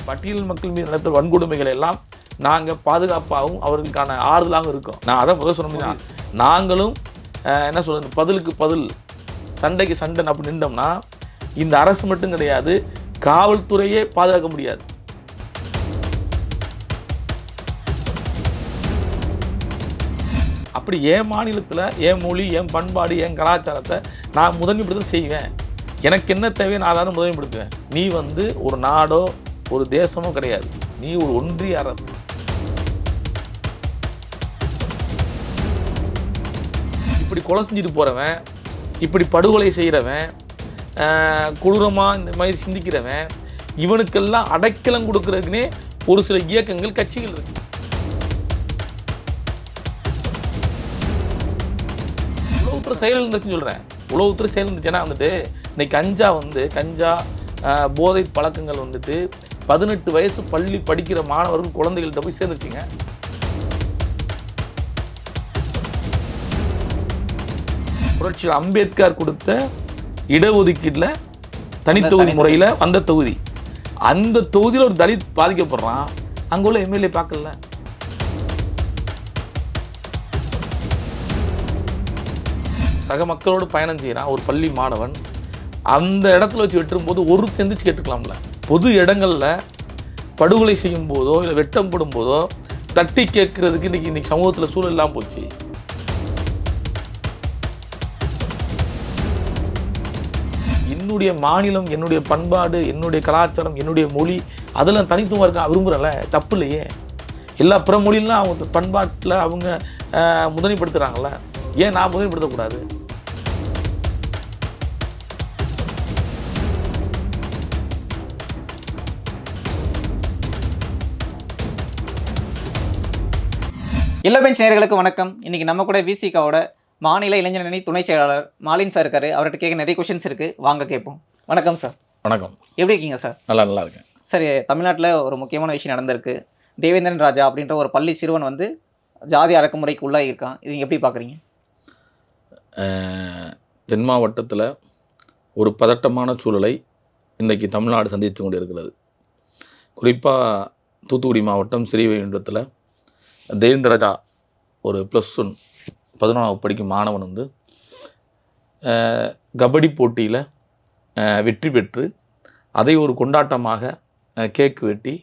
பட்டியல் மக்கள் மீது நடத்த வன்கொடுமைகள் எல்லாம் நாங்கள் பாதுகாப்பாகவும் அவர்களுக்கான ஆறுதலாகவும் இருக்கோம். நான் அதான் முதல் சொன்னோம்னா நாங்களும் என்ன சொல்றது, பதிலுக்கு பதில் சண்டைக்கு சண்டை அப்படி நின்றோம்னா இந்த அரசு மட்டும் கிடையாது, காவல்துறையே பாதுகாக்க முடியாது. அப்படி என் மாநிலத்தில் என் மொழி, என் பண்பாடு, என் கலாச்சாரத்தை நான் முதன்மைப்படுத்த செய்வேன். எனக்கு என்ன தேவையோ நான் தான் முதன்மைப்படுத்துவேன். நீ ஒரு நாடோ ஒரு தேசமோ கிடையாது, நீ ஒரு ஒன்றிய அரசு. இப்படி கொலை செஞ்சுட்டு போகிறவன், இப்படி படுகொலை செய்கிறவன், கொடூரமாக இந்த மாதிரி சிந்திக்கிறவன், இவனுக்கெல்லாம் அடைக்கலம் கொடுக்கறதுக்குன்னே ஒரு சில இயக்கங்கள், கட்சிகள் இருக்கு. உளவுத்துறை செயல் இருந்துச்சுன்னு சொல்கிறேன். உளவுத்துறை செயல் இருந்துச்சுன்னா இன்னைக்கு கஞ்சா போதை பழக்கங்கள் 18 வயசு பள்ளி படிக்கிற மாணவர்கள், குழந்தைகள்கிட்ட போய் சேர்ந்துருச்சுங்க. புரட்சி அம்பேத்கர் கொடுத்த இடஒதுக்கீட்டில் தனித்தொகுதி முறையில் வந்த தொகுதி, அந்த தொகுதியில் ஒரு தலித் பாதிக்கப்படுறான், அங்கே உள்ள எம்எல்ஏ பார்க்கல. சக மக்களோடு பயணம் செய்கிறான் ஒரு பள்ளி மாணவன், அந்த இடத்துல வச்சு வெட்டும்போது ஒரு எந்திரிச்சு கேட்டுக்கலாம்ல. பொது இடங்களில் படுகொலை செய்யும் போதோ இல்லை வெட்டம் போடும் போதோ தட்டி கேட்கறதுக்கு இன்னைக்கு சமூகத்தில் சூழல் இல்லாமல் போச்சு. என்னுடைய மாநிலம், என்னுடைய பண்பாடு, என்னுடைய கலாச்சாரம், என்னுடைய மொழி, அதெல்லாம் தனித்துவம் இருக்க விரும்புகிறல, தப்பு இல்லையே. எல்லா பிற மொழிலாம் அவங்க பண்பாட்டில் அவங்க முதன்மைப்படுத்துகிறாங்கல்ல, ஏன் நான் முதன்மைப்படுத்தக்கூடாது? எல்லோ பெஞ்ச் நேயர்களுக்கு வணக்கம். இன்றைக்கி நம்ம கூட விசிகாவோட மாநில இளைஞரணி துணை செயலாளர் மாலின் சார் இருக்காரு. அவர்கிட்ட கேட்க நிறைய கொஷின்ஸ் இருக்குது, வாங்க கேட்போம். வணக்கம் சார். வணக்கம். எப்படி இருக்கீங்க சார்? நல்லா இருக்கேன். சரி, தமிழ்நாட்டில் ஒரு முக்கியமான விஷயம் நடந்திருக்கு. தேவேந்திரன் ராஜா அப்படின்ற ஒரு பள்ளி சிறுவன் ஜாதி அடக்குமுறைக்கு உள்ளாகி இருக்கான். இது எப்படி பார்க்குறீங்க? தென் மாவட்டத்தில் ஒரு பதட்டமான சூழலை இன்றைக்கி தமிழ்நாடு சந்தித்து கொண்டு இருக்கிறது. குறிப்பாக தூத்துக்குடி மாவட்டம் ஸ்ரீவைகுண்டத்தில் தேவேந்திரராஜா ஒரு +1 11ஆம் படிக்கும் மாணவன் கபடி போட்டியில் வெற்றி பெற்று அதை ஒரு கொண்டாட்டமாக கேக்கு வெட்டி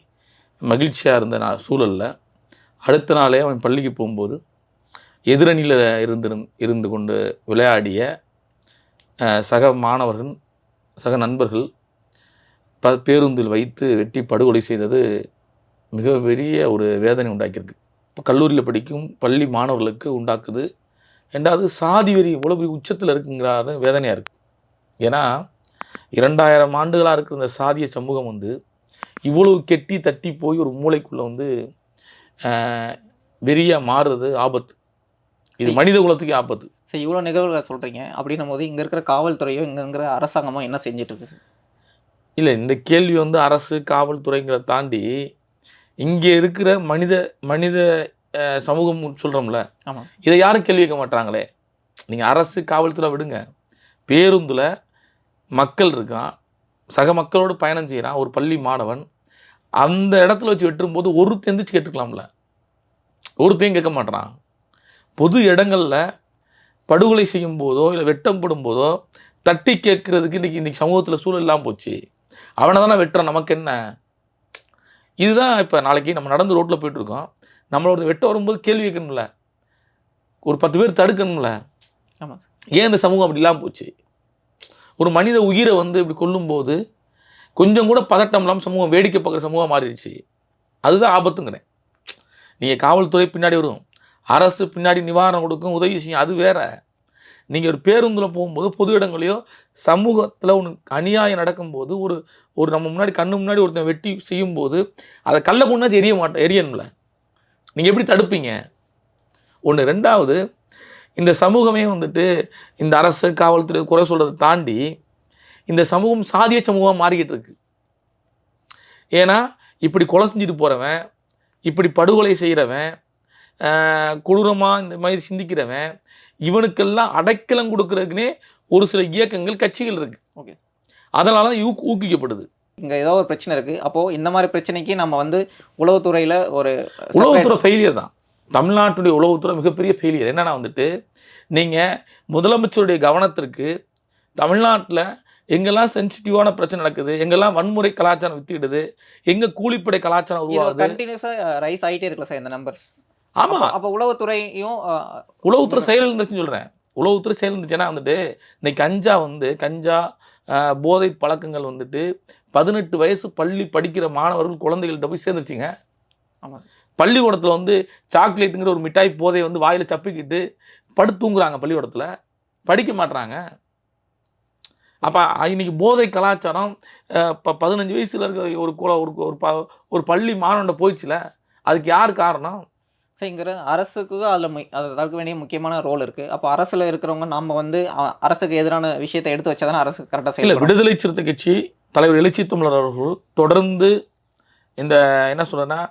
மகிழ்ச்சியாக இருந்த சூழலில் அடுத்த நாளே அவன் பள்ளிக்கு போகும்போது எதிரணியில் இருந்து கொண்டு விளையாடிய சக மாணவர்கள், சக நண்பர்கள் பேருந்தில் வைத்து வெட்டி படுகொலை செய்தது மிகப்பெரிய ஒரு வேதனை உண்டாக்கியிருக்கு. இப்போ கல்லூரியில் படிக்கும் பள்ளி மாணவர்களுக்கு உண்டாக்குது. ரெண்டாவது, சாதி வெறி இவ்வளோ பெரிய உச்சத்தில் இருக்குங்கிறாரு வேதனையாக இருக்குது. ஏன்னா 2000 ஆண்டுகளாக இருக்கிற இந்த சாதிய சமூகம் இவ்வளவு கெட்டி தட்டி போய் ஒரு மூளைக்குள்ளே வெறியாக மாறுறது ஆபத்து. இது மனித குலத்துக்கு ஆபத்து. சரி, இவ்வளோ நிகழ்வுகளை சொல்கிறீங்க. அப்படின்னும் போது இங்கே இருக்கிற காவல்துறையோ இங்கே இருக்கிற அரசாங்கமோ என்ன செஞ்சிட்டு இருக்கு? இல்லை, இந்த கேள்வி அரசு காவல்துறைங்கிறத தாண்டி இங்கே இருக்கிற மனித சமூகம் சொல்கிறோம்ல, ஆமாம், இதை யாரும் கேள்வி கேட்க மாட்டாங்களே. நீங்கள் அரசு காவல்துறை விடுங்க, பேருந்தில் மக்கள் இருக்கான், சக மக்களோடு பயணம் செய்கிறான் ஒரு பள்ளி மாணவன், அந்த இடத்துல வச்சு வெட்டும்போது ஒருத்தர் எந்திரிச்சு கேட்டுக்கலாம்ல, ஒருத்தையும் கேட்க மாட்டான். பொது இடங்களில் படுகொலை செய்யும் போதோ இல்லை வெட்டம் போடும் போதோ தட்டி கேட்கறதுக்கு இன்னைக்கு சமூகத்தில் சூழல் இல்லாமல் போச்சு. அவனை தானே வெட்டுறான், நமக்கு என்ன? இதுதான் இப்போ நாளைக்கு நம்ம நடந்து ரோட்டில் போயிட்டுருக்கோம், நம்மளோட வெட்ட வரும்போது கேள்வி கேட்கணும்ல, ஒரு 10 பேர் தடுக்கணும்ல. ஆமாம். ஏன் இந்த சமூகம் அப்படி இல்லாமல் போச்சு? ஒரு மனித உயிரை இப்படி கொல்லும்போது கொஞ்சம் கூட பதட்டம் இல்லாமல் சமூகம் வேடிக்கை பார்க்குற சமூகம் மாறிடுச்சு. அதுதான் ஆபத்துங்கிறேன். நீங்கள் காவல்துறை பின்னாடி வரும், அரசு பின்னாடி நிவாரணம் கொடுக்கும், உதவி செய்யும், அது வேற. நீங்கள் ஒரு பேருந்தில் போகும்போது பொது இடங்களையோ சமூகத்தில் ஒன்று அநியாயம் நடக்கும்போது ஒரு நம்ம முன்னாடி கண்ணு முன்னாடி ஒருத்தன் வெட்டி செய்யும்போது அதை கல்லை கொண்டாச்சு எரியணும்ல, நீங்கள் எப்படி தடுப்பீங்க? ஒன்று. ரெண்டாவது, இந்த சமூகமே இந்த அரசு காவல்துறை குறை சொல்கிறத தாண்டி இந்த சமூகம் சாதிய சமூகமாக மாறிக்கிட்டு இருக்கு. ஏன்னா இப்படி கொலை செஞ்சுட்டு போகிறவன், இப்படி படுகொலை செய்கிறவன், கொடூரமாக இந்த மாதிரி சிந்திக்கிறவன், இவனுக்கெல்லாம் அடைக்கலம் கொடுக்கறதுக்குன்னே ஒரு சில இயக்கங்கள், கட்சிகள் இருக்குது. ஓகே, அதனால தான் ஊக்குவிக்கப்படுது. இங்கே ஏதோ ஒரு பிரச்சனை இருக்குது, அப்போது இந்த மாதிரி பிரச்சனைக்கு நம்ம வந்து உளவுத்துறையில் ஒரு உளவுத்துறை ஃபெயிலியர் தான். தமிழ்நாட்டுடைய உளவுத்துறை மிகப்பெரிய ஃபெயிலியர். என்னன்னா வந்துட்டு, நீங்கள் முதலமைச்சருடைய கவனத்திற்கு தமிழ்நாட்டில் எங்கெல்லாம் சென்சிட்டிவான பிரச்சனை நடக்குது, எங்கெல்லாம் வன்முறை கலாச்சாரம் வித்திடுது, எங்கே கூலிப்படை கலாச்சாரம் உருவாகுது. கண்டினியூஸாக ரைஸ் ஆகிட்டே இருக்குல்ல சார் இந்த நம்பர்ஸ். ஆமாம், அப்போ உளவுத்துறையும் உளவுத்துறை செயல் இருந்துச்சுன்னு சொல்கிறேன். உளவுத்துறை செயல் இருந்துச்சுன்னா வந்துட்டு இன்னைக்கு கஞ்சா போதை பழக்கங்கள் வந்துட்டு 18 வயசு பள்ளி படிக்கிற மாணவர்கள் குழந்தைகள்கிட்ட போய் சேர்ந்துருச்சுங்க. ஆமாம், பள்ளிக்கூடத்தில் வந்து சாக்லேட்டுங்கிற ஒரு மிட்டாய் போதையை வந்து வாயில் சப்பிக்கிட்டு படுத்தூங்குறாங்க. பள்ளிக்கூடத்தில் படிக்க மாட்டுறாங்க. அப்போ இன்னைக்கு போதை கலாச்சாரம் இப்போ 15 வயசில் இருக்க ஒரு பள்ளி மாணவன்கிட்ட போயிடுச்சுல, அதுக்கு யார் காரணம்? சரிங்கிற அரசுக்கு அதில் அது தடுக்க வேண்டிய முக்கியமான ரோல் இருக்குது. அப்போ அரசில் இருக்கிறவங்க நம்ம வந்து அரசுக்கு எதிரான விஷயத்தை எடுத்து வச்சா தானே அரசு கரெக்டாக இல்லை, செய்யல. விடுதலை சிறுத்தை கட்சி தலைவர் எழுச்சி தமிழர் அவர்கள் தொடர்ந்து இந்த என்ன சொல்கிறேன்னா,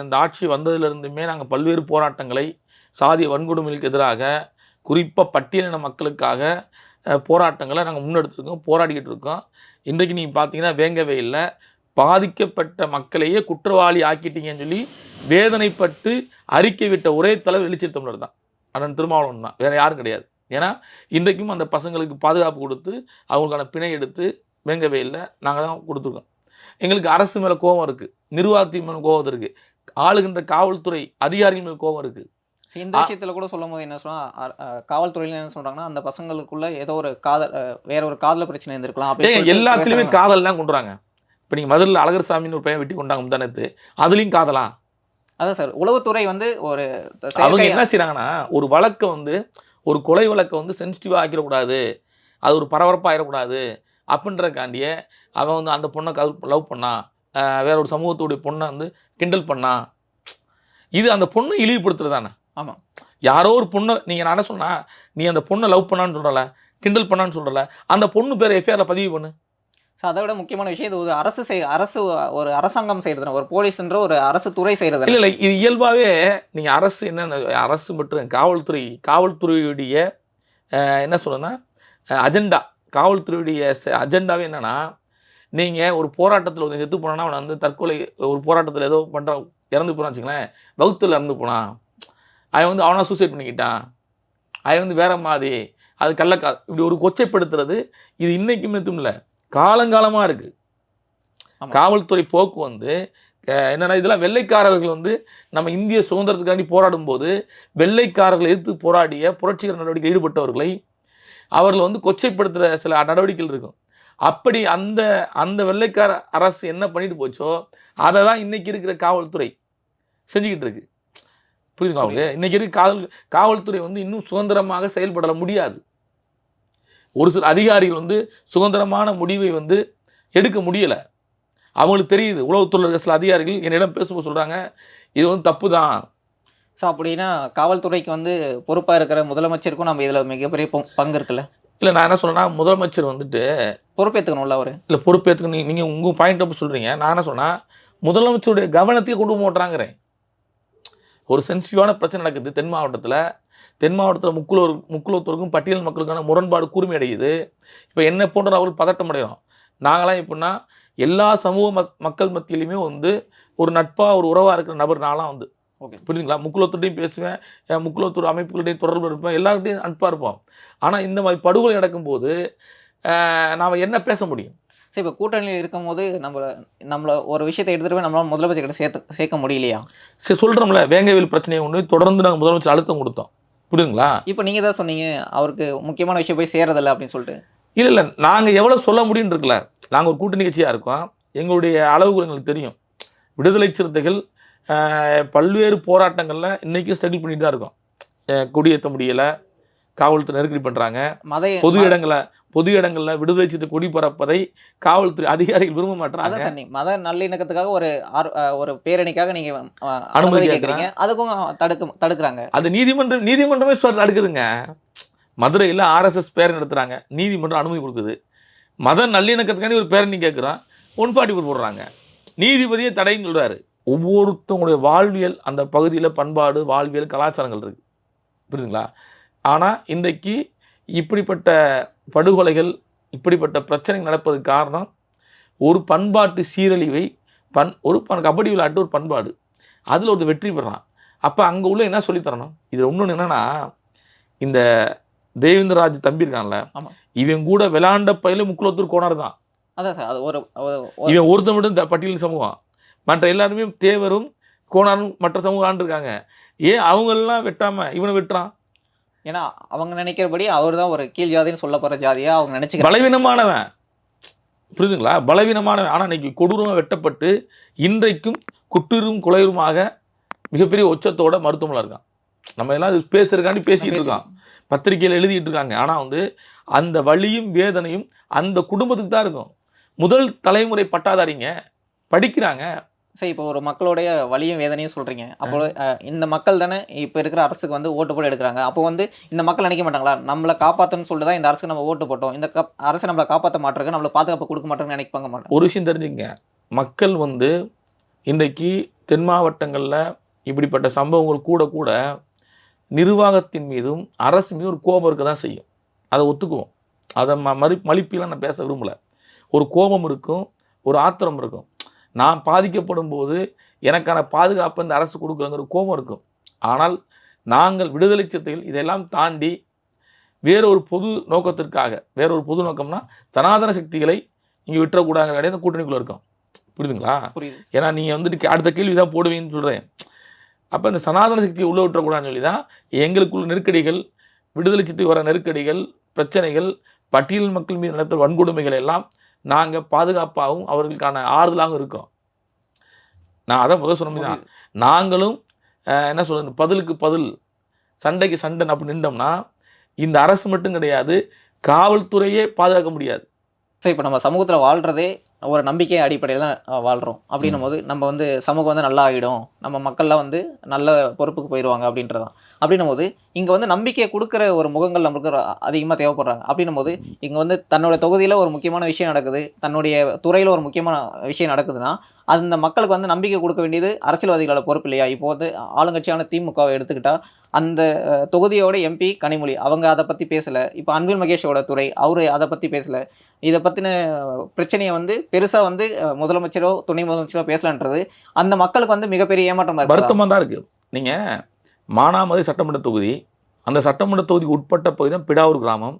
இந்த ஆட்சி வந்ததுலேருந்துமே நாங்கள் பல்வேறு போராட்டங்களை சாதிய வன்கொடுமைகளுக்கு எதிராக, குறிப்பாக பட்டியலின மக்களுக்காக போராட்டங்களை நாங்கள் முன்னெடுத்துருக்கோம், போராடிக்கிட்டு இருக்கோம். இன்றைக்கு நீங்கள் பார்த்தீங்கன்னா வேங்கவேலில் பாதிக்கப்பட்ட மக்களையே குற்றவாளி ஆக்கிட்டீங்கன்னு சொல்லி வேதனைப்பட்டு அறிக்கை விட்ட ஒரே தலைவர் எழுச்சி தமிழர் தான், அண்ணன் திருமாவளவன் தான், வேறு யாரும் கிடையாது. ஏன்னா இன்றைக்கும் அந்த பசங்களுக்கு பாதுகாப்பு கொடுத்து அவங்களுக்கான பிணை எடுத்து வேங்கவேலில் நாங்கள் தான் கொடுத்துருக்கோம். எங்களுக்கு அரசு மேலே கோபம் இருக்குது, நிர்வாகத்தின் மேலே கோபம் இருக்குது, ஆளுகின்ற காவல்துறை அதிகாரிகள் மேலே கோபம் இருக்குது. இந்த விஷயத்தில் கூட சொல்லும் போது என்ன சொன்னால், காவல்துறையில் என்ன சொல்கிறாங்கன்னா, அந்த பசங்களுக்குள்ள ஏதோ ஒரு காதல், வேற ஒரு காதல் பிரச்சனை இருந்திருக்கலாம் அப்படின்னு எல்லாத்துலேயுமே காதல் தான் கொண்டுறாங்க. இப்போ நீங்கள் மதுரையில் அழகர் சாமின்னு ஒரு பையன் வெட்டி கொண்டாங்க முந்தானத்து, அதுலேயும் காதலாம். அதான் சார், உளவுத்துறை வந்து ஒரு அவங்க என்ன செய்கிறாங்கன்னா, ஒரு வழக்கை வந்து ஒரு கொலை வழக்கை வந்து சென்சிட்டிவாக ஆக்கிடக்கூடாது, அது ஒரு பரபரப்பாக ஆகிடக்கூடாது அப்படின்றக்காண்டியே அவன் வந்து அந்த பொண்ணை லவ் பண்ணான், வேற ஒரு சமூகத்துடைய பொண்ணை வந்து கிண்டல் பண்ணான். இது அந்த பொண்ணை இழிவுபடுத்துறது தானே. ஆமாம், யாரோ ஒரு பொண்ணை நீங்கள் நான் என்ன சொன்னா, நீ அந்த பொண்ணை லவ் பண்ணான்னு சொல்கிறல, கிண்டல் பண்ணான்னு சொல்கிறல, அந்த பொண்ணு பேரை எஃப்ஐஆரில் பதிவு பண்ணு. ஸோ அதை விட முக்கியமான விஷயம், இது ஒரு அரசு ஒரு அரசாங்கம் செய்கிறது, ஒரு போலீஸ்ன்ற ஒரு அரசு துறை செய்கிறது இல்லை. இது இயல்பாகவே நீங்கள் அரசு என்னென்ன அரசு மற்றும் காவல்துறையுடைய என்ன சொல்லுன்னா அஜெண்டா, காவல்துறையுடைய அஜெண்டாவே என்னென்னா, நீங்கள் ஒரு போராட்டத்தில் ஒரு செத்து போனான்னா அவனை வந்து தற்கொலை, ஒரு போராட்டத்தில் ஏதோ இறந்து போனான்னு வச்சுங்களேன், வகுத்தில் இறந்து போனான், அவன் வந்து அவனா சூசைட் பண்ணிக்கிட்டான், அவன் வந்து வேற மாதிரி, அது இப்படி ஒரு கொச்சைப்படுத்துறது இது இன்றைக்கும் எதுவும் இல்லை, காலங்காலமாக இருக்குது. காவல்துறை போக்கு வந்து என்னென்னா, இதெல்லாம் வெள்ளைக்காரர்கள் வந்து நம்ம இந்திய சுதந்திரத்துக்காண்டி போராடும் போது வெள்ளைக்காரர்களை எதிர்த்து போராடிய புரட்சிகர நடவடிக்கையில் ஈடுபட்டவர்களை அவர்கள் வந்து கொச்சைப்படுத்துகிற சில நடவடிக்கைகள் இருக்கும். அப்படி அந்த வெள்ளைக்கார அரசு என்ன பண்ணிட்டு போச்சோ அதை தான் இன்றைக்கி இருக்கிற காவல்துறை செஞ்சுக்கிட்டு இருக்கு. புரியுதுங்களா அவங்களுக்கு? இன்றைக்கி இருக்க காவல்துறை வந்து இன்னும் சுதந்திரமாக செயல்பட முடியாது. ஒரு சில அதிகாரிகள் வந்து சுதந்திரமான முடிவை வந்து எடுக்க முடியலை. அவங்களுக்கு தெரியுது. உளவுத்துறையில் இருக்கிற சில அதிகாரிகள் என்னிடம் பேசும்போது சொல்கிறாங்க, இது வந்து தப்பு தான். ஸோ அப்படின்னா காவல்துறைக்கு வந்து பொறுப்பாக இருக்கிற முதலமைச்சருக்கும் நம்ம இதில் மிகப்பெரிய பங்கு இருக்குல்ல? இல்லை, நான் என்ன சொல்கிறேன்னா, முதலமைச்சர் வந்துட்டு பொறுப்பேற்றுக்கணும்ல அவர். இல்லை, பொறுப்பேற்றுக்கணும். நீங்கள் உங்கள் பாயிண்ட் ஆஃப் சொல்கிறீங்க. நான் என்ன சொன்னால், முதலமைச்சருடைய கவனத்தையே கொண்டு போட்டுறாங்கிறேன். ஒரு சென்சிட்டிவான பிரச்சனை நடக்குது தென் மாவட்டத்தில் முக்குலத்தோருக்கும் பட்டியல் மக்களுக்கான முரண்பாடு கூர்மை அடையுது. இப்போ என்ன போன்ற அவர்கள் பதட்டம் அடைகிறோம். நாங்களாம் எப்படின்னா எல்லா சமூக மக்கள் மத்தியிலையுமே வந்து ஒரு நட்பாக ஒரு உறவாக இருக்கிற நபர் நான்லாம் வந்து. ஓகே, புரியுதுங்களா? முக்குலத்தோடையும் பேசுவேன், முக்குலத்தூர் அமைப்புகள்டையும் தொடர்பு இருப்பேன், எல்லார்கிட்டையும் நட்பாக இருப்போம். ஆனால் இந்த மாதிரி படுகொலை நடக்கும்போது நாம் என்ன பேச முடியும்? சரி, இப்போ கூட்டணியில் இருக்கும்போது நம்மளை ஒரு விஷயத்தை எடுத்துகிட்டு போய் நம்மளால் முதலமைச்சர்கிட்ட சேர்க்க முடியலையா? சரி, சொல்கிறோம்ல, வேங்கவேல் பிரச்சனையை ஒன்று தொடர்ந்து நாங்கள் முதலமைச்சர் அழுத்தம் கொடுத்தோம். புரியுதுங்களா? இப்போ நீங்கள் தான் சொன்னீங்க அவருக்கு முக்கியமான விஷயம் போய் சேரதில்லை அப்படின்னு சொல்லிட்டு. இல்லை, நாங்கள் எவ்வளோ சொல்ல முடியும்னு இருக்குல்ல. நாங்கள் ஒரு கூட்டணி கட்சியாக இருக்கோம், எங்களுடைய அளவுகள் எங்களுக்கு தெரியும். விடுதலை சிறுத்தைகள் பல்வேறு போராட்டங்களில் இன்றைக்கும் ஸ்ட்ரகிள் பண்ணிட்டு தான் இருக்கோம். கொடியேற்ற முடியலை, காவல்துறை நெருக்கடி பண்ணுறாங்க. பொது இடங்களில் விடுதலை சிறுத்தை கொடி பறப்பதை காவல்துறை அதிகாரிகள் விரும்ப மாட்டாங்க. அதான் சொன்னீங்க, மத நல்லிணக்கத்துக்காக ஒரு பேரணிக்காக நீங்கள் அனுமதி கேட்குறீங்க, அதுக்கும் தடுக்கிறாங்க. அது நீதிமன்றமே தடுக்குதுங்க. மதுரையில் RSS பேரணி நடத்துகிறாங்க, நீதிமன்றம் அனுமதி கொடுக்குது. மத நல்லிணக்கத்துக்காண்டி ஒரு பேரணி கேட்குறான், 144 போடுறாங்க, நீதிபதியே தடைன்னு சொல்கிறாரு. ஒவ்வொருத்தவங்களுடைய வாழ்வியல் அந்த பகுதியில் பண்பாடு, வாழ்வியல், கலாச்சாரங்கள் இருக்குது. புரியுதுங்களா? ஆனால் இன்றைக்கு இப்படிப்பட்ட படுகொலைகள், இப்படிப்பட்ட பிரச்சனைகள் நடப்பதுக்கு காரணம் ஒரு பண்பாட்டு சீரழிவை ஒரு கபடி விளையாட்டு ஒரு பண்பாடு, அதில் ஒருத்தர் வெற்றி பெறான். அப்போ அங்கே உள்ள என்ன சொல்லித்தரணும்? இதில் இன்னொன்று என்னென்னா, இந்த தேவேந்திரராஜ் தம்பி இருக்கான்ல, இவன் கூட விளையாண்ட பயில முக்குளத்தூர் கோனார் தான். அதான் சார், அது இவன் ஒருத்தன் மட்டும் பட்டியலின் சமூகம், மற்ற எல்லாருமே தேவரும் கோனாரும் மற்ற சமூகம் விளாண்டுருக்காங்க. ஏன் அவங்களெல்லாம் வெட்டாமல் இவனை வெட்டுறான்? ஏன்னா அவங்க நினைக்கிறபடி அவர் தான் ஒரு கீழ் ஜாதின்னு சொல்ல போகிற ஜாதியாக அவங்க நினச்சி பலவீனமானவன், புரியுதுங்களா? பலவீனமானவன். ஆனால் இன்னைக்கு கொடூரமாக வெட்டப்பட்டு இன்றைக்கும் குட்டூரும் குலையுருமாக மிகப்பெரிய உச்சத்தோட மருத்துவமனை இருக்கான். நம்ம எல்லாம் இது பேசுறதுக்காண்டி பேசிக்கிட்டு இருக்கான், பத்திரிகையில் எழுதிட்டு இருக்காங்க. ஆனால் அந்த வலியும் வேதனையும் அந்த குடும்பத்துக்கு தான் இருக்கும். முதல் தலைமுறை பட்டாதாரிங்க படிக்கிறாங்க. சரி, இப்போ ஒரு மக்களுடைய வலியும் வேதனையும் சொல்கிறீங்க. அப்போ இந்த மக்கள் தானே இப்போ இருக்கிற அரசுக்கு வந்து ஓட்டு போட எடுக்கிறாங்க. அப்போ இந்த மக்கள் நினைக்க மாட்டாங்களா, நம்மளை காப்பாற்றணும்னு சொல்லிட்டு தான் இந்த அரசுக்கு நம்ம ஓட்டு போட்டோம், இந்த அரசு நம்மளை காப்பாற்ற மாட்டேங்க, நம்மளை பாதுகாப்பு கொடுக்க மாட்டேங்கன்னு நினைப்பாங்க மாட்டோம்? ஒரு விஷயம் தெரிஞ்சுங்க, மக்கள் இன்றைக்கி தென் மாவட்டங்களில் இப்படிப்பட்ட சம்பவங்கள் கூட கூட நிர்வாகத்தின் மீதும் அரசு மீதும் ஒரு கோபம் இருக்க தான் செய்யும். அதை ஒத்துக்குவோம். அதை மலிப்பிலாம் நான் பேச விரும்பலை. ஒரு கோபம் இருக்கும், ஒரு ஆத்திரம் இருக்கும். நான் பாதிக்கப்படும் போது எனக்கான பாதுகாப்பு இந்த அரசு கொடுக்குறங்கிற கோபம் இருக்கும். ஆனால் நாங்கள் விடுதலை சிறுத்தைகள் இதெல்லாம் தாண்டி வேறொரு பொது நோக்கத்திற்காக, வேறொரு பொது நோக்கம்னா சனாதன சக்திகளை இங்கே விட்டுறக்கூடாதுங்கிற இந்த கூட்டணிக்குள்ளே இருக்கும். புரியுதுங்களா? ஏன்னா நீங்கள் அடுத்த கேள்வி தான் போடுவீங்கன்னு சொல்கிறேன். அப்போ இந்த சனாதன சக்தியை உள்ளே விட்டுறக்கூடாதுன்னு சொல்லி தான் எங்களுக்குள்ள நெருக்கடிகள், விடுதலை சிறுத்தை வர நெருக்கடிகள், பிரச்சனைகள், பட்டியல் மக்கள் மீது நடத்த வன்கொடுமைகள் எல்லாம் நாங்கள் பாதுகாப்பாகவும் அவர்களுக்கான ஆறுதலாகவும் இருக்கோம். நான் அதான் முதல் சொன்ன தான், நாங்களும் என்ன சொல்கிறது, பதிலுக்கு பதில், சண்டைக்கு சண்டை அப்படி நின்றோம்னா இந்த அரசு மட்டும் கிடையாது, காவல்துறையே பாதுகாக்க முடியாது. சரி, இப்போ நம்ம சமூகத்தில் வாழ்கிறதே ஒரு நம்பிக்கை அடிப்படையில் தான் வாழ்கிறோம். அப்படின்னும் போது நம்ம சமூகம் நல்லா ஆகிடும், நம்ம மக்கள்லாம் நல்ல பொறுப்புக்கு போயிடுவாங்க அப்படின்றதான். அப்படின்னும் போது இங்கே நம்பிக்கையை கொடுக்குற ஒரு முகங்கள் நம்மளுக்கு அதிகமாக தேவைப்படுறாங்க. அப்படின்னும் போது இங்கே தன்னோட தொகுதியில் ஒரு முக்கியமான விஷயம் நடக்குது, தன்னுடைய துறையில் ஒரு முக்கியமான விஷயம் நடக்குதுன்னா அந்த மக்களுக்கு நம்பிக்கை கொடுக்க வேண்டியது அரசியல்வாதிகளோட பொறுப்பு இல்லையா? இப்போ ஆளுங்கட்சியான திமுகவை எடுத்துக்கிட்டால் அந்த தொகுதியோட எம்பி கனிமொழி அவங்க அதை பற்றி பேசலை. இப்போ அன்பில் மகேஷோட துறை அவர் அதை பற்றி பேசலை. இதை பற்றின பிரச்சனையை பெருசாக முதலமைச்சரோ துணை முதலமைச்சரோ பேசலான்றது அந்த மக்களுக்கு மிகப்பெரிய ஏமாற்றம் வருத்தமாக தான் இருக்குது. நீங்கள் மானாமதுரை சட்டமன்ற தொகுதி, அந்த சட்டமன்ற தொகுதிக்கு உட்பட்ட பகுதி தான் பிடாவூர் கிராமம்.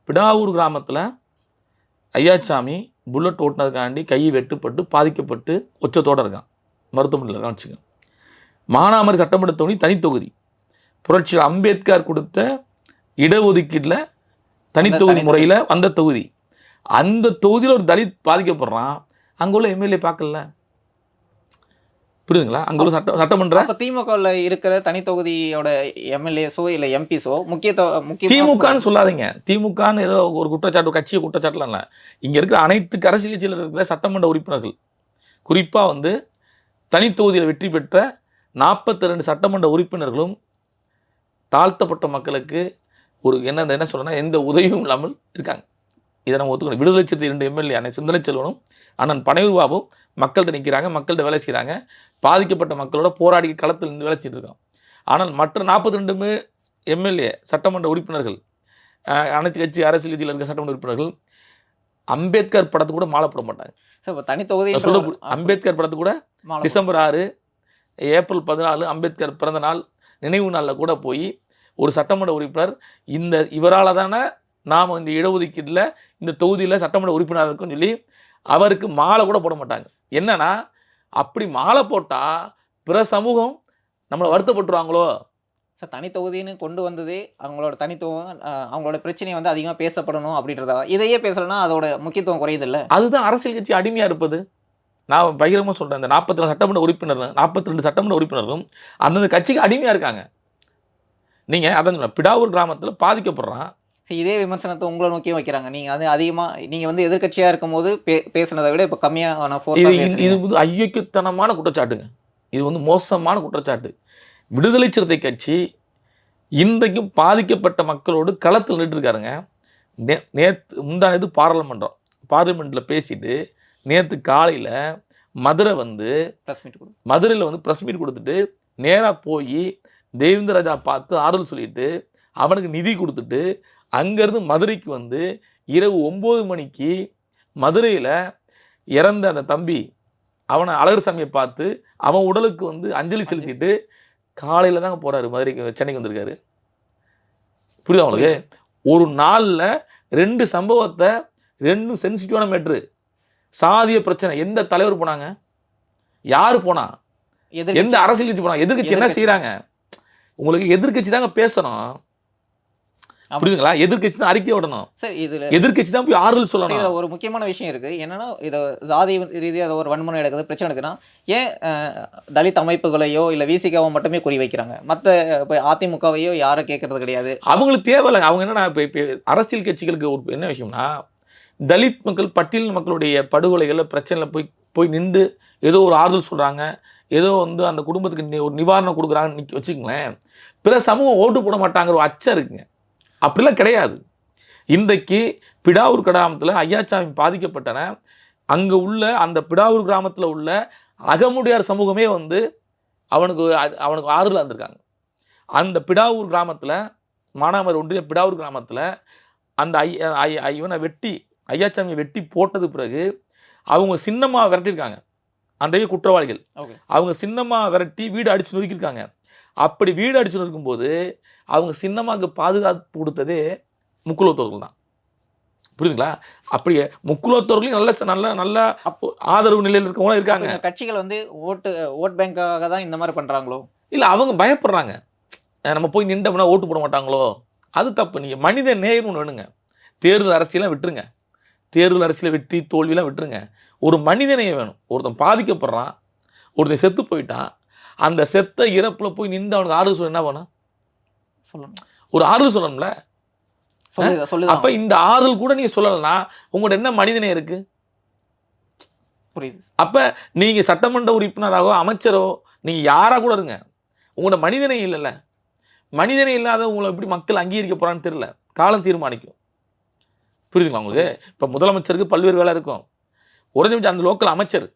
பிடாவூர் கிராமத்தில் ஐயாச்சாமி புல்லட் ஓட்டினதுக்காண்டி கை வெட்டுப்பட்டு பாதிக்கப்பட்டு உச்சத்தோடு இருக்கான், மருத்துவமனையில் இருக்கான்னு வச்சுக்கோங்க. மானாமதுரை சட்டமன்ற தொகுதி தனித்தொகுதி, புரட்சியாளர் அம்பேத்கர் கொடுத்த இடஒதுக்கீட்டில் தனித்தொகுதி முறையில் வந்த தொகுதி. அந்த தொகுதியில் ஒரு தலித் பாதிக்கப்படுறான், அங்கே உள்ள எம்எல்ஏ பார்க்கல. புரியுதுங்களா? அங்கே உள்ள சட்டமன்ற திமுகவில் இருக்கிற தனி தொகுதியோட எம்எல்ஏஸோ இல்லை எம்பிஸோ முக்கிய திமுகன்னு சொல்லாதீங்க. திமுகன்னு ஏதோ ஒரு குற்றச்சாட்டு, கட்சியை குற்றச்சாட்டுலாம் இல்லை. இங்கே இருக்கிற அனைத்து அரசியல் கட்சியில் இருக்கிற சட்டமன்ற உறுப்பினர்கள், குறிப்பாக தனி தொகுதியில் வெற்றி பெற்ற 42 சட்டமன்ற உறுப்பினர்களும் தாழ்த்தப்பட்ட மக்களுக்கு ஒரு என்ன சொல்கிறேன்னா எந்த உதவியும் இல்லாமல் இருக்காங்க. இதை நம்ம ஒத்துக்கணும். விடுதலை சிறுத்தை 2 எம்எல்ஏ அண்ணன் சிந்தனை செல்வனும் அண்ணன் பனையூர் பாபும் மக்கள்கிட்ட நிற்கிறாங்க, மக்கள்கிட்ட வேலை செய்கிறாங்க, பாதிக்கப்பட்ட மக்களோட போராடி களத்தில் நின்று வேலை செய்துட்டு இருக்கோம். ஆனால் மற்ற 42 எம்எல்ஏ சட்டமன்ற உறுப்பினர்கள், அனைத்து கட்சி அரசியல் கட்சியில் இருக்கிற சட்டமன்ற உறுப்பினர்கள் அம்பேத்கர் படத்துக்கு கூட மாலை போட மாட்டாங்க. தனி தொகுதி அம்பேத்கர் படத்துக்கு கூட டிசம்பர் 6 ஏப்ரல் 14 அம்பேத்கர் பிறந்த நாள் நினைவு நாளில் கூட போய் ஒரு சட்டமன்ற உறுப்பினர் இவரால் தானே நாம் இந்த இடஒதுக்கீட்டில் இந்த தொகுதியில் சட்டமன்ற உறுப்பினர் இருக்குன்னு சொல்லி அவருக்கு மாலை கூட போட மாட்டாங்க. என்னன்னா அப்படி மாலை போட்டால் பிற சமூகம் நம்மளை வருத்தப்பட்டுருவாங்களோ. சார், தனி தொகுதின்னு கொண்டு வந்ததே அவங்களோட தனித்துவம், அவங்களோட பிரச்சனையை அதிகமாக பேசப்படணும் அப்படின்றதா. இதையே பேசலைன்னா அதோட முக்கியத்துவம் குறையுதில்லை. அதுதான் அரசியல் கட்சி அடிமையாக இருப்பது. நான் பகிரமாக சொல்கிறேன், இந்த 42 சட்டமன்ற உறுப்பினர் 42 சட்டமன்ற உறுப்பினரும் அந்தந்த கட்சிக்கு அடிமையாக இருக்காங்க. நீங்கள் அதான் பிடாவூர் கிராமத்தில் பாதிக்கப்படுறான். சரி, இதே விமர்சனத்தை உங்களை நோக்கி வைக்கிறாங்க. நீங்கள் அதிகமாக நீங்கள் எதிர்கட்சியாக இருக்கும் போது பேசுனதை விட இப்போ கம்மியாக இது ஐயோக்கியத்தனமான குற்றச்சாட்டுங்க. இது மோசமான குற்றச்சாட்டு. விடுதலை சிறுத்தை கட்சி இன்றைக்கும் பாதிக்கப்பட்ட மக்களோடு களத்தில் நின்றுருக்காருங்க. நேற்று முந்தானது பார்லிமெண்ட்டில் பேசிட்டு நேற்று காலையில் மதுரை மதுரையில் ப்ரெஸ் மீட் கொடுத்துட்டு நேராக போய் தேவேந்திரராஜா பார்த்து ஆறுதல் சொல்லிட்டு அவனுக்கு நிதி கொடுத்துட்டு அங்கேருந்து மதுரைக்கு இரவு 9 மணிக்கு மதுரையில் இறந்த அந்த தம்பி அவனை அழகர் சாமியை பார்த்து அவன் உடலுக்கு வந்து அஞ்சலி செலுத்திட்டு காலையில் தாங்க போகிறாரு மதுரைக்கு, சென்னைக்கு வந்திருக்காரு. புரியுதா உங்களுக்கு? ஒரு நாளில் 2 சம்பவத்தை, 2 சென்சிட்டிவான மேட்ரு. சாதிய பிரச்சனை. எந்த தலைவர் போனாங்க? யார் போனா? எந்த அரசியல் கட்சி போனாங்க? எதிர்கட்சி என்ன செய்கிறாங்க? உங்களுக்கு எதிர்கட்சி தாங்க பேசணும். புரியுதுங்களா? எதிர்கட்சி தான் அறிக்கை விடணும். சரி, இதுல எதிர்கட்சி தான் போய் ஆறுதல் சொல்லணும். ஒரு முக்கியமான விஷயம் இருக்கு. என்னன்னா, இதை ஜாதி ரீதியாக ஒரு வன்முறை நடக்குது, பிரச்சனை நடக்குதுன்னா ஏன் தலித் அமைப்புகளையோ இல்லை விசிகாவோ மட்டுமே குறி வைக்கிறாங்க? மற்ற இப்போ அதிமுகவையோ யாரும் கேட்கறது கிடையாது. அவங்களுக்கு தேவையில்லைங்க. அவங்க என்னன்னா இப்போ அரசியல் கட்சிகளுக்கு ஒரு என்ன விஷயம்னா, தலித் மக்கள், பட்டியல் மக்களுடைய படுகொலைகளில் பிரச்சனையில் போய் நின்று ஏதோ ஒரு ஆறுதல் சொல்கிறாங்க, ஏதோ வந்து அந்த குடும்பத்துக்கு ஒரு நிவாரணம் கொடுக்குறாங்கன்னு வச்சுக்கங்களேன், பிற சமூகம் ஓட்டு போட மாட்டாங்கிற ஒரு அச்சம் இருக்குங்க. அப்படிலாம் கிடையாது. இன்றைக்கு பிடாவூர் கிராமத்தில் ஐயாச்சாமி பாதிக்கப்பட்டன, அங்கே உள்ள அந்த பிடாவூர் கிராமத்தில் உள்ள அகமுடையார் சமூகமே வந்து அவனுக்கு ஆறுதலாக இருந்திருக்காங்க. அந்த பிடாவூர் கிராமத்தில், மானாமதுரை ஒன்றிய பிடாவூர் கிராமத்தில் அந்த இவனை வெட்டி, ஐயாச்சாமியை வெட்டி போட்டது பிறகு அவங்க சின்னமாக விரட்டியிருக்காங்க. அந்த குற்றவாளிகள் அவங்க சின்னமாக விரட்டி வீடு அடிச்சு நொறுக்கியிருக்காங்க. அப்படி வீடு அடிச்சு நொறுக்கும்போது அவங்க சின்னமாக பாதுகாப்பு கொடுத்ததே முக்குலத்தோர்கள் தான். புரியுதுங்களா? அப்படியே முக்குலத்தோர்களையும் நல்ல நல்ல ஆதரவு நிலையில் இருக்கவங்களும் இருக்காங்க. கட்சிகள் வந்து ஓட் பேங்காக தான் இந்த மாதிரி பண்ணுறாங்களோ? இல்லை, அவங்க பயப்படுறாங்க, நம்ம போய் நின்றோம்னா ஓட்டு போட மாட்டாங்களோ. அது தப்பு. நீங்கள் மனித நேயம் ஒன்று வேணுங்க. தேர்தல் அரசியலாம் விட்டுருங்க. தேர்தல் அரசியலை வெற்றி தோல்வியெல்லாம் விட்டுருங்க. ஒரு மனித நேயம் வேணும். ஒருத்தன் பாதிக்கப்படுறான், ஒருத்தன் செத்து போயிட்டான், அந்த செத்த இறப்பில் போய் நின்று அவனுக்கு ஆறுதல் சொல்ல என்ன பண்ணணும்? சொல்லணும். ஒரு ஆறுதல் சொல்லணும்ல. அப்ப இந்த ஆறுதல் கூட நீங்க சொல்லலைன்னா உங்களோட என்ன மனிதனே இருக்கு? புரியுது. அப்ப நீங்க சட்டமன்ற உறுப்பினராகவோ அமைச்சரோ நீங்க யாரா கூட இருங்க, உங்களோட மனிதனே இல்லைல்ல. மனிதனே இல்லாத உங்களை எப்படி மக்கள் அங்கீகரிக்க போறான்னு தெரியல. காலம் தீர்மானிக்கும். புரியுதுங்களா உங்களுக்கு? இப்ப முதலமைச்சருக்கு பல்வேறு வேலை இருக்கும். உடனே அந்த லோக்கல் அமைச்சர்,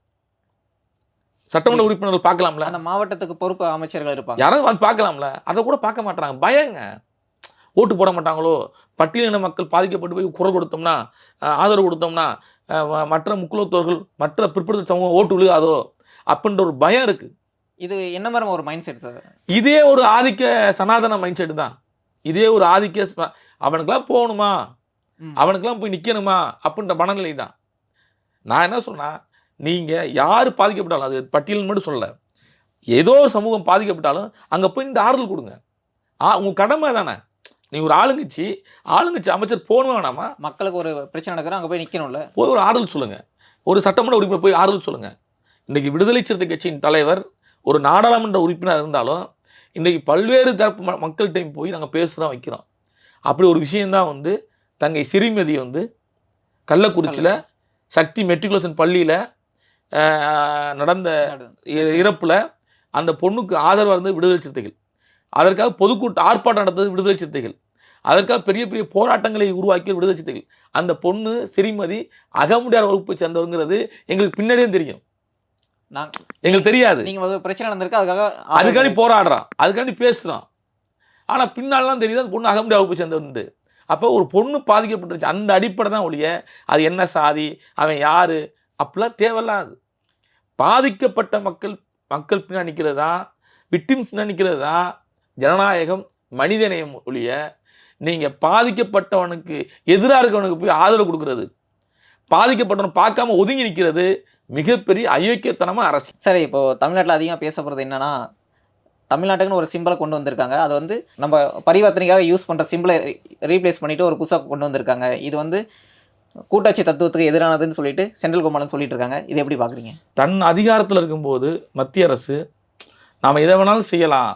சட்டமன்ற உறுப்பினர்கள் பார்க்கலாம்ல. அந்த மாவட்டத்துக்கு பொறுப்பு அமைச்சர்கள் இருப்பாங்க, யாராவது வந்து பார்க்கலாம்ல. அதை கூட பார்க்க மாட்டாங்க. பயங்க. ஓட்டு போட மாட்டாங்களோ, பட்டியலின மக்கள் பாதிக்கப்பட்டு போய் குரல் கொடுத்தோம்னா, ஆதரவு கொடுத்தோம்னா, மற்ற முக்குலத்தோர்கள், மற்ற பிற்படுத்த சமூகம் ஓட்டு விழுகாதோ அப்படின்ற ஒரு பயம் இருக்கு. இது என்ன மாதிரி ஒரு மைண்ட் செட் சார்? இதே ஒரு ஆதிக்க சனாதன மைண்ட் செட் தான். இதே ஒரு ஆதிக்க, அவனுக்கெல்லாம் போகணுமா, அவனுக்கெல்லாம் போய் நிற்கணுமா அப்படின்ற மனநிலை தான். நான் என்ன சொன்னா, நீங்கள் யார் பாதிக்கப்பட்டாலும், அது பட்டியல் மட்டும் சொல்லலை, ஏதோ ஒரு சமூகம் பாதிக்கப்பட்டாலும் அங்கே போய் இந்த ஆறுதல் கொடுங்க. உங்கள் கடமை தானே. நீங்கள் ஒரு ஆளுங்கட்சி அமைச்சர் போகணும் வேணாமா? மக்களுக்கு ஒரு பிரச்சனை நடக்கிற அங்கே போய் நிற்கணும்ல, போய் ஒரு ஆறுதல் சொல்லுங்கள். ஒரு சட்டமன்ற உறுப்பினர் போய் ஆறுதல் சொல்லுங்கள். இன்றைக்கி விடுதலை சிறுத்தை கட்சியின் தலைவர் ஒரு நாடாளுமன்ற உறுப்பினர் இருந்தாலும் இன்றைக்கி பல்வேறு தரப்பு மக்கள்கிட்டையும் போய் நாங்கள் பேசுகிறோம், வைக்கிறோம். அப்படி ஒரு விஷயந்தான் வந்து தங்கை சிறுமதி வந்து கள்ளக்குறிச்சியில் சக்தி மெட்ரிகுலேஷன் பள்ளியில் நடந்த இறப்பில் அந்த பொண்ணுக்கு ஆதரவாக இருந்தது விடுதலை சிறுத்தைகள். அதற்காக பொதுக்கூட்ட ஆர்ப்பாட்டம் நடந்தது விடுதலை சிறுத்தைகள். அதற்காக பெரிய பெரிய போராட்டங்களை உருவாக்கிய விடுதலை சிறுத்தைகள். அந்த பொண்ணு சிறுமதி அகமுடையார் வகுப்பை சேர்ந்தவங்கிறது எங்களுக்கு பின்னாடியும் தெரியும். எங்களுக்கு தெரியாது. நீங்கள் பிரச்சனை நடந்திருக்கு, அதுக்காண்டி போராடுறான், அதுக்காண்டி பேசுகிறான். ஆனால் பின்னாலாம் தெரியுது அந்த பொண்ணு அகமுடையார் வகுப்பை சேர்ந்தவன். அப்போ ஒரு பொண்ணு பாதிக்கப்பட்டுருச்சு, அந்த அடிப்படை தான் ஒழிய அது என்ன சாதி, அவன் யார் அப்படிலாம் தேவையில்லாது. பாதிக்கப்பட்ட மக்கள் பின்னாடி நிற்கிறது தான், விக்டிம்ஸ் பின்னாடி நிற்கிறது தான் ஜனநாயகம், மனிதநேயம் ஒழிய நீங்கள் பாதிக்கப்பட்டவனுக்கு எதிராக இருக்கவனுக்கு போய் ஆதரவு கொடுக்கறது, பாதிக்கப்பட்டவனை பார்க்காம ஒதுங்கி நிற்கிறது மிகப்பெரிய அயோக்கியத்தனமான அரசியல். சரி, இப்போது தமிழ்நாட்டில் அதிகமாக பேசப்படுறது என்னன்னா, தமிழ்நாட்டுக்குன்னு ஒரு சிம்பிளை கொண்டு வந்திருக்காங்க. அது வந்து நம்ம பரிவர்த்தனைக்காக யூஸ் பண்ணுற சிம்பிளை ரீப்ளேஸ் பண்ணிவிட்டு ஒரு புதுசாக கொண்டு வந்திருக்காங்க. இது வந்து கூட்டாட்சி தத்துவத்துக்கு எதிரானதுன்னு சொல்லிட்டு செந்தில் குமாரன் சொல்லிட்டு இருக்காங்க. இது எப்படி பார்க்குறீங்க? தன் அதிகாரத்தில் இருக்கும்போது மத்திய அரசு நாம் எதை வேணாலும் செய்யலாம்,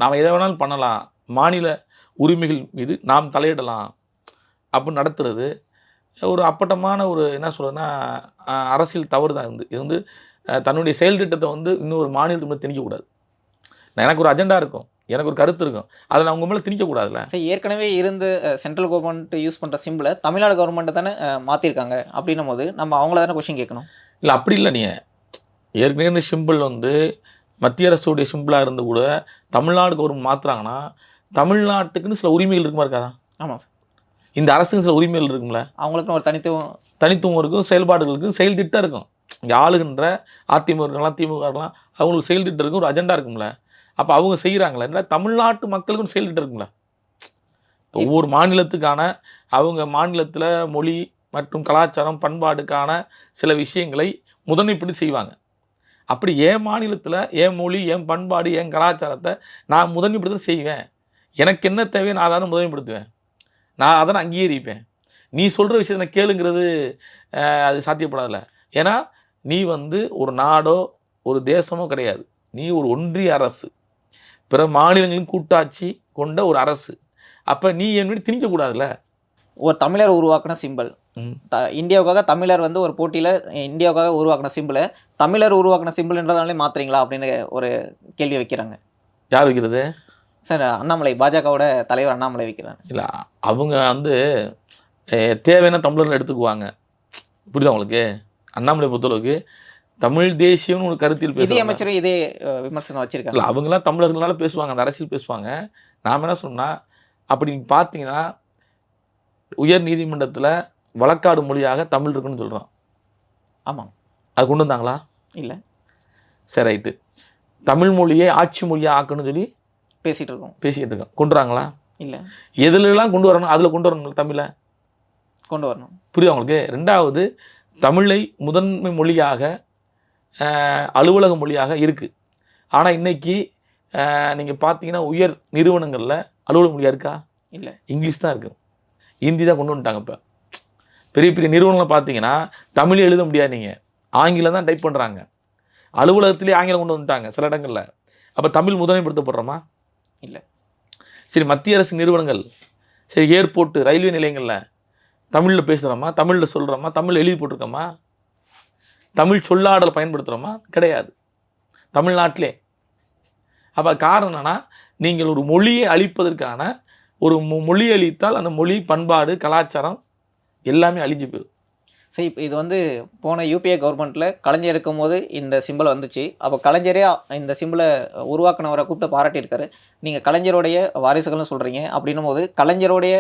நாம் எதை வேணாலும் பண்ணலாம், மாநில உரிமைகள் மீது நாம் தலையிடலாம் அப்படின்னு நடத்துறது ஒரு அப்பட்டமான ஒரு என்ன சொல்கிறதுன்னா அரசியல் தவறு தான். இது வந்து தன்னுடைய செயல் திட்டத்தை வந்து இன்னொரு மாநிலத்துக்கு திணிக்கக்கூடாது. எனக்கு ஒரு அஜெண்டா இருக்கும், எனக்கு ஒரு கருத்து இருக்கும், அதை நான் உங்கள் மேலே திணிக்கக்கூடாதுல்ல. சரி, ஏற்கனவே இருந்து சென்ட்ரல் கவர்மெண்ட் யூஸ் பண்ணுற சிம்பிளை தமிழ்நாடு கவர்மெண்ட்டை தானே மாற்றிருக்காங்க. அப்படின்னும் போது நம்ம அவங்கள தானே கொஸ்டின் கேட்கணும். இல்லை, அப்படி இல்லை. நீங்கள் ஏற்கனவே இந்த சிம்பிள் வந்து மத்திய அரசுடைய சிம்பிளாக இருந்து கூட தமிழ்நாடு கவர்மெண்ட் மாற்றுறாங்கன்னா தமிழ்நாட்டுக்குன்னு சில உரிமைகள் இருக்குமா இருக்காதா? ஆமாம் சார். இந்த அரசுக்கு சில உரிமைகள் இருக்குங்களா? அவங்களுக்குன்னு ஒரு தனித்துவம் இருக்கும், செயல்பாடுகளுக்கு செயல் திட்டம் இருக்கும். இங்கே ஆளுகின்ற அதிமுகலாம் திமுகலாம் அவங்களுக்கு செயல் திட்டம் இருக்கும், ஒரு அஜெண்டா இருக்கும்ல. அப்போ அவங்க செய்கிறாங்களே, இல்லை தமிழ்நாட்டு மக்களுக்கும் செயல் திட்டம் இருக்கும்ல. ஒவ்வொரு மாநிலத்துக்கான அவங்க மாநிலத்தில் மொழி மற்றும் கலாச்சாரம் பண்பாடுக்கான சில விஷயங்களை முதன்மைப்படுத்தி செய்வாங்க. அப்படி என் மாநிலத்தில் என் மொழி என் பண்பாடு என் கலாச்சாரத்தை நான் முதன்மைப்படுத்த செய்வேன். எனக்கு என்ன தேவையோ நான் தானே முதன்மைப்படுத்துவேன், நான் அதனை அங்கீகரிப்பேன். நீ சொல்கிற விஷயத்தை கேளுங்கிறது அது சாத்தியப்படாதுல்ல. ஏன்னா நீ வந்து ஒரு நாடோ ஒரு தேசமோ கிடையாது, நீ ஒரு ஒன்றிய அரசு, பிற மாநிலங்களின் கூட்டாட்சி கொண்ட ஒரு அரசு. அப்போ நீ என் மீது திணிக்கக்கூடாதுல்ல. ஒரு தமிழர் உருவாக்கின சிம்பிள், இந்தியாவுக்காக தமிழர் வந்து ஒரு போட்டியில் இந்தியாவுக்காக உருவாக்கின சிம்பிளை தமிழர் உருவாக்கின சிம்பிள்ன்றதாலே மாத்துறீங்களா அப்படின்னு ஒரு கேள்வி வைக்கிறாங்க. யார் வைக்கிறது? சார் அண்ணாமலை, பாஜகவோட தலைவர் அண்ணாமலை வைக்கிறாங்க. இல்லை, அவங்க வந்து தேவையான தமிழர்கள் எடுத்துக்குவாங்க. புரியுதா உங்களுக்கு? அண்ணாமலை பொறுத்தளவுக்கு தமிழ் தேசியம்னு ஒரு கருத்தில் இதே அமைச்சரும் இதே விமர்சனம் வச்சிருக்காங்க. இல்லை, அவங்களாம் தமிழர்களால பேசுவாங்க, அந்த அரசியல் பேசுவாங்க. நாம் என்ன சொன்னால், அப்படி பார்த்தீங்கன்னா உயர் நீதிமன்றத்தில் வழக்காடு மொழியாக தமிழ் இருக்குன்னு சொல்கிறோம். ஆமாம். அது கொண்டு வந்தாங்களா? இல்லை. சரி, ரைட்டு. தமிழ் மொழியை ஆட்சி மொழியாக ஆக்கணும்னு சொல்லி பேசிகிட்டு இருக்கோம். கொண்டு வராங்களா? இல்லை. எதுலெல்லாம் கொண்டு வரணும் அதில் கொண்டு வரணும், தமிழை கொண்டு வரணும். புரியுது உங்களுக்கு? ரெண்டாவது, தமிழை முதன்மை மொழியாக அலுவலக மொழியாக இருக்குது. ஆனால் இன்றைக்கி நீங்கள் பார்த்தீங்கன்னா உயர் நிறுவனங்களில் அலுவலக மொழியாக இருக்கா? இல்லை, இங்கிலீஷ் தான் இருக்குது, ஹிந்தி தான் கொண்டு வந்துட்டாங்க. இப்போ பெரிய பெரிய நிறுவனங்களை பார்த்தீங்கன்னா தமிழ் எழுத முடியாது, நீங்கள் ஆங்கிலம் தான் டைப் பண்ணுறாங்க. அலுவலகத்திலே ஆங்கிலம் கொண்டு வந்துட்டாங்க சில இடங்களில். அப்போ தமிழ் முதன்மைப்படுத்தப்படுறோமா? இல்லை. சரி, மத்திய அரசு நிறுவனங்கள், சரி ஏர்போர்ட்டு ரயில்வே நிலையங்களில் தமிழில் பேசுகிறோமா, தமிழில் சொல்கிறோமா, தமிழ் எழுதி போட்டிருக்கோமா, தமிழ் சொல்லாடல் பயன்படுத்துகிறோமா? கிடையாது, தமிழ்நாட்டிலே. அப்போ காரணம் என்னென்னா, நீங்கள் ஒரு மொழியை அழிப்பதற்கான ஒரு மொழி அழித்தால் அந்த மொழி பண்பாடு கலாச்சாரம் எல்லாமே அழிஞ்சு போயிடும். சரி, இப்போ இது வந்து போன யூபிஏ கவர்மெண்ட்டில் கலைஞர் இருக்கும் போது இந்த சிம்பிள் வந்துச்சு. அப்போ கலைஞரே இந்த சிம்பிளை உருவாக்கினவரை கூப்பிட்டு பாராட்டியிருக்காரு. நீங்கள் கலைஞருடைய வாரிசுகள்னு சொல்கிறீங்க. அப்படின்னும் போது கலைஞருடைய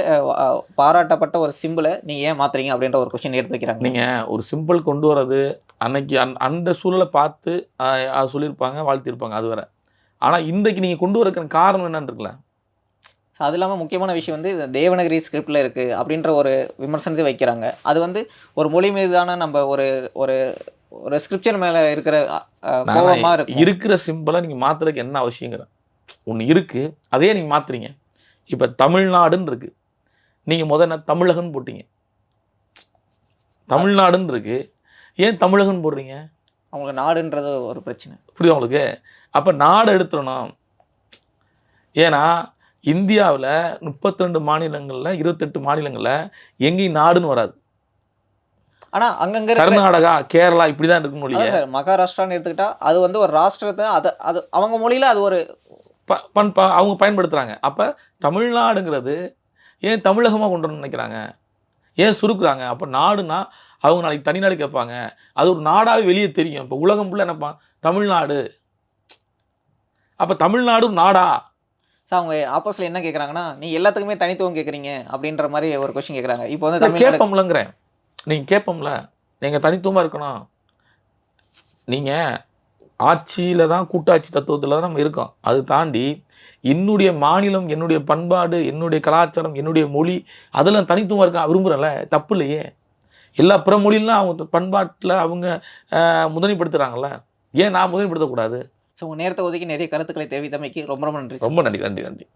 பாராட்டப்பட்ட ஒரு சிம்பிளை நீங்கள் ஏன் மாற்றுறீங்க அப்படின்ற ஒரு கொஸ்டின் எடுத்து வைக்கிறாங்க. நீங்கள் ஒரு சிம்பிள் கொண்டு வர்றது அன்னைக்கு அந்த சூழலை பார்த்து அது சொல்லியிருப்பாங்க, வாழ்த்திருப்பாங்க, அது வேறு. ஆனால் இன்றைக்கு நீங்கள் கொண்டு வரதுக்கான காரணம் என்னன்னு இருக்குல்ல. அது இல்லாமல் முக்கியமான விஷயம் வந்து இந்த தேவனகிரி ஸ்கிரிப்டில் இருக்குது அப்படின்ற ஒரு விமர்சனத்தை வைக்கிறாங்க. அது வந்து ஒரு மொழி மீதான நம்ம ஒரு ஒரு ஒரு ஸ்கிரிப்சர் மேலே இருக்கிற கோபமாக இருக்கு. இருக்கிற சிம்பிளை நீங்கள் மாற்றுறதுக்கு என்ன அவசியங்கிற ஒன்று இருக்குது, அதே நீங்கள் மாற்றுறீங்க. இப்போ தமிழ்நாடுன்னு இருக்குது, நீங்கள் முதல்ல தமிழகன்னு போட்டீங்க. தமிழ்நாடுன்னு இருக்குது, ஏன் தமிழகன்னு போடுறீங்க? அவங்களுக்கு நாடுன்றது ஒரு பிரச்சனை. புரியுது உங்களுக்கு? அப்போ நாடு எடுத்துடணும். ஏன்னா இந்தியாவில் 32 மாநிலங்களில் 28 மாநிலங்களில் எங்கேயும் நாடுன்னு வராது. ஆனால் அங்கங்கே கர்நாடகா கேரளா இப்படி தான் இருக்கும் மொழி. சார் மகாராஷ்டிரான்னு எடுத்துக்கிட்டா அது வந்து ஒரு ராஷ்டிரத்தை அது அவங்க மொழியில் அது ஒரு அவங்க பயன்படுத்துகிறாங்க. அப்போ தமிழ்நாடுங்கிறது ஏன் தமிழகமாக கொண்டு வரணும்னு நினைக்கிறாங்க, ஏன் சுருக்குறாங்க? அப்போ நாடுனா அவங்க நாளைக்கு தனி நாடு கேட்பாங்க, அது ஒரு நாடாகவே வெளியே தெரியும். இப்போ உலகம் ஃபுல்லாக என்னப்பா தமிழ்நாடு, அப்போ தமிழ்நாடு நாடா? சார் அவங்க ஆப்போசிட்ல என்ன கேட்குறாங்கன்னா, நீ எல்லாத்துக்குமே தனித்துவம் கேட்குறீங்க அப்படின்ற மாதிரி ஒரு கொஸ்டின் கேட்குறாங்க. இப்போ வந்து கேட்போம்லங்கிறேன், நீங்கள் கேட்போம்ல, நீங்கள் தனித்துவமாக இருக்கணும். நீங்கள் ஆட்சியில் தான் கூட்டாட்சி தத்துவத்தில் தான் நம்ம இருக்கோம். அது தாண்டி என்னுடைய மாநிலம், என்னுடைய பண்பாடு, என்னுடைய கலாச்சாரம், என்னுடைய மொழி, அதெல்லாம் தனித்துவமாக இருக்க விரும்புகிறேன்ல, தப்பு இல்லையே. எல்லா பிற மொழிலாம் அவங்க பண்பாட்டில் அவங்க முதன்மைப்படுத்துகிறாங்கல்ல, ஏன் நான் முதன்மைப்படுத்தக்கூடாது? ஸோ உங்கள் நேரத்தை ஒதுக்கி நிறைய கருத்துக்களை தெரிவித்தமைக்கு ரொம்ப ரொம்ப நன்றி. ரொம்ப நன்றி.